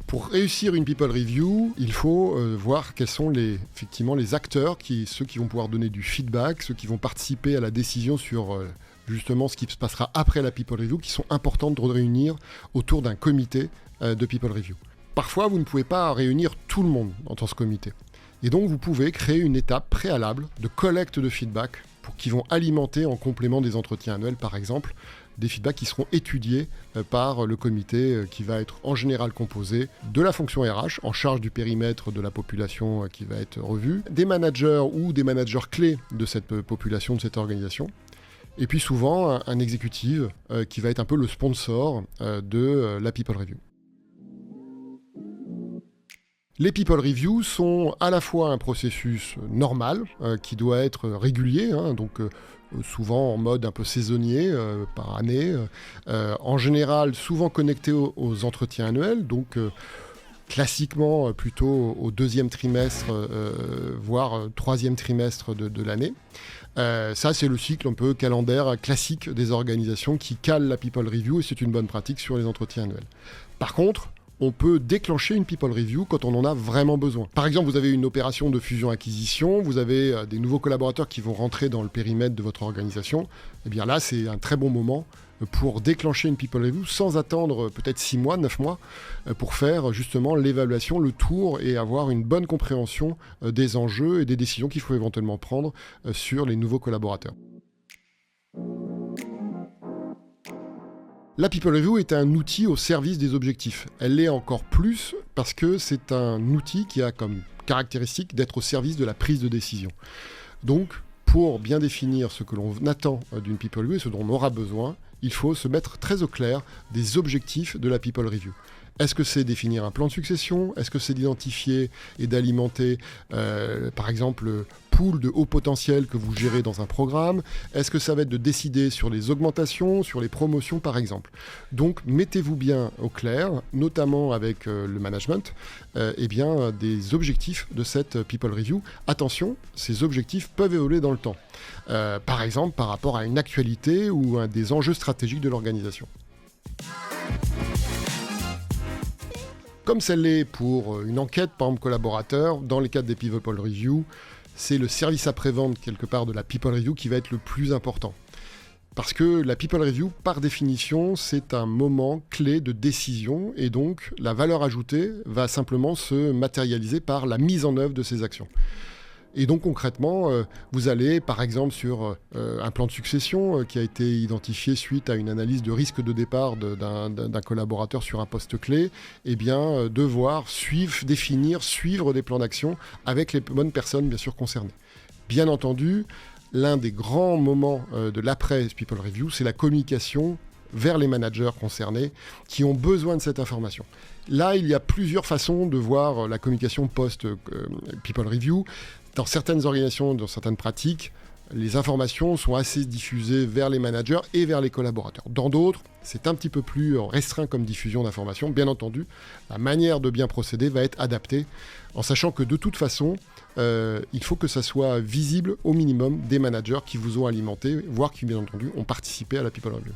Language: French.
Pour réussir une people review, il faut voir quels sont effectivement les acteurs, ceux qui vont pouvoir donner du feedback, ceux qui vont participer à la décision sur justement ce qui se passera après la people review, qui sont importantes de réunir autour d'un comité de people review. Parfois, vous ne pouvez pas réunir tout le monde dans ce comité. Et donc, vous pouvez créer une étape préalable de collecte de feedback qui vont alimenter en complément des entretiens annuels, par exemple, des feedbacks qui seront étudiés par le comité qui va être en général composé de la fonction RH, en charge du périmètre de la population qui va être revue, des managers ou des managers clés de cette population, de cette organisation, et puis souvent un exécutif qui va être un peu le sponsor de la People Review. Les People Reviews sont à la fois un processus normal qui doit être régulier, donc souvent en mode un peu saisonnier par année, en général souvent connecté aux entretiens annuels, donc classiquement plutôt au deuxième trimestre, voire troisième trimestre de l'année. Ça, c'est le cycle un peu calendaire classique des organisations qui calent la People Review et c'est une bonne pratique sur les entretiens annuels. Par contre, on peut déclencher une People Review quand on en a vraiment besoin. Par exemple, vous avez une opération de fusion-acquisition, vous avez des nouveaux collaborateurs qui vont rentrer dans le périmètre de votre organisation. Et bien là, c'est un très bon moment pour déclencher une People Review sans attendre peut-être 6 mois, 9 mois, pour faire justement l'évaluation, le tour et avoir une bonne compréhension des enjeux et des décisions qu'il faut éventuellement prendre sur les nouveaux collaborateurs. La People Review est un outil au service des objectifs. Elle l'est encore plus parce que c'est un outil qui a comme caractéristique d'être au service de la prise de décision. Donc, pour bien définir ce que l'on attend d'une People Review et ce dont on aura besoin, il faut se mettre très au clair des objectifs de la People Review. Est-ce que c'est définir un plan de succession ? Est-ce que c'est d'identifier et d'alimenter, par exemple, le pool de haut potentiel que vous gérez dans un programme ? Est-ce que ça va être de décider sur les augmentations, sur les promotions, par exemple ? Donc, mettez-vous bien au clair, notamment avec le management, des objectifs de cette People Review. Attention, ces objectifs peuvent évoluer dans le temps. Par exemple, par rapport à une actualité ou à des enjeux stratégiques de l'organisation. Comme celle l'est pour une enquête, par exemple, collaborateur, dans les cadres des People Review, c'est le service après-vente, quelque part, de la People Review qui va être le plus important. Parce que la People Review, par définition, c'est un moment clé de décision, et donc la valeur ajoutée va simplement se matérialiser par la mise en œuvre de ces actions. Et donc concrètement, vous allez par exemple sur un plan de succession qui a été identifié suite à une analyse de risque de départ d'un collaborateur sur un poste clé, devoir suivre des plans d'action avec les bonnes personnes bien sûr concernées. Bien entendu, l'un des grands moments de l'après People Review, c'est la communication vers les managers concernés qui ont besoin de cette information. Là, il y a plusieurs façons de voir la communication post-People Review. Dans certaines organisations, dans certaines pratiques, les informations sont assez diffusées vers les managers et vers les collaborateurs. Dans d'autres, c'est un petit peu plus restreint comme diffusion d'informations. Bien entendu, la manière de bien procéder va être adaptée, en sachant que de toute façon, il faut que ça soit visible au minimum des managers qui vous ont alimenté, voire qui, bien entendu, ont participé à la People Review.